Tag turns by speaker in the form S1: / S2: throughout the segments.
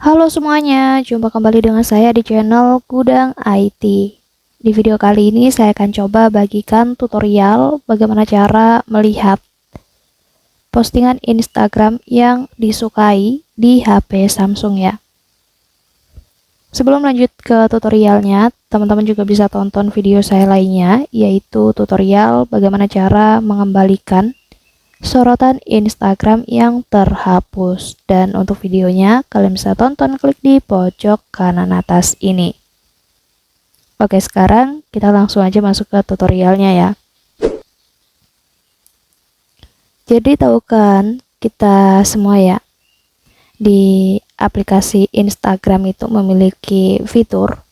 S1: Halo semuanya, jumpa kembali dengan saya di channel Gudang IT. Di video kali ini saya akan coba bagikan tutorial bagaimana cara melihat postingan Instagram yang disukai di HP Samsung ya. Sebelum lanjut ke tutorialnya, teman-teman juga bisa tonton video saya lainnya, yaitu tutorial bagaimana cara mengembalikan sorotan Instagram yang terhapus. Dan untuk videonya kalian bisa tonton, klik di pojok kanan atas ini. Oke, sekarang kita langsung aja masuk ke tutorialnya ya. Jadi tahu kan kita semua ya, di aplikasi Instagram itu memiliki fitur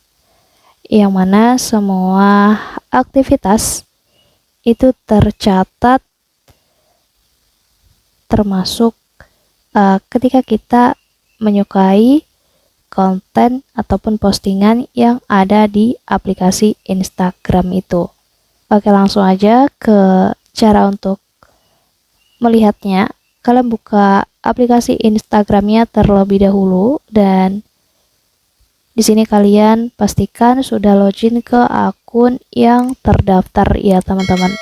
S1: yang mana semua aktivitas itu tercatat, termasuk ketika kita menyukai konten ataupun postingan yang ada di aplikasi Instagram itu. Oke, langsung aja ke cara untuk melihatnya. Kalian buka aplikasi Instagramnya terlebih dahulu, dan di sini kalian pastikan sudah login ke akun yang terdaftar ya teman-teman.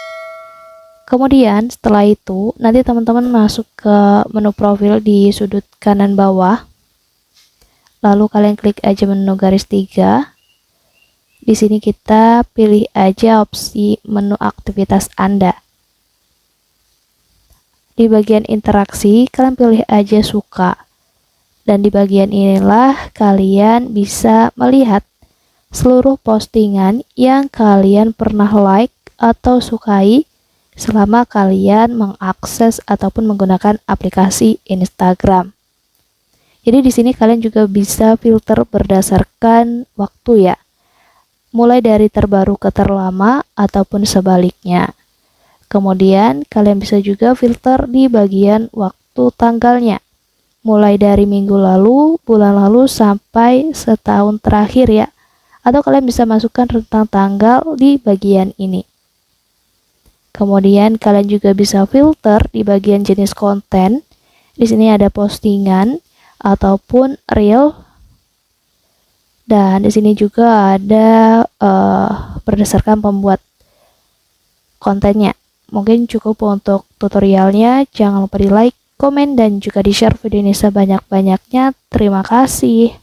S1: Kemudian setelah itu nanti teman-teman masuk ke menu profil di sudut kanan bawah. Lalu kalian klik aja menu garis 3. Di sini kita pilih aja opsi menu aktivitas Anda. Di bagian interaksi kalian pilih aja suka. Dan di bagian inilah kalian bisa melihat seluruh postingan yang kalian pernah like atau sukai selama kalian mengakses ataupun menggunakan aplikasi Instagram. Jadi di sini kalian juga bisa filter berdasarkan waktu ya. Mulai dari terbaru ke terlama ataupun sebaliknya. Kemudian kalian bisa juga filter di bagian waktu tanggalnya. Mulai dari minggu lalu, bulan lalu sampai setahun terakhir ya. Atau kalian bisa masukkan rentang tanggal di bagian ini. Kemudian kalian juga bisa filter di bagian jenis konten. Di sini ada postingan ataupun reel. Dan di sini juga ada berdasarkan pembuat kontennya. Mungkin cukup untuk tutorialnya. Jangan lupa di like, komen, dan juga di share video ini sebanyak-banyaknya. Terima kasih.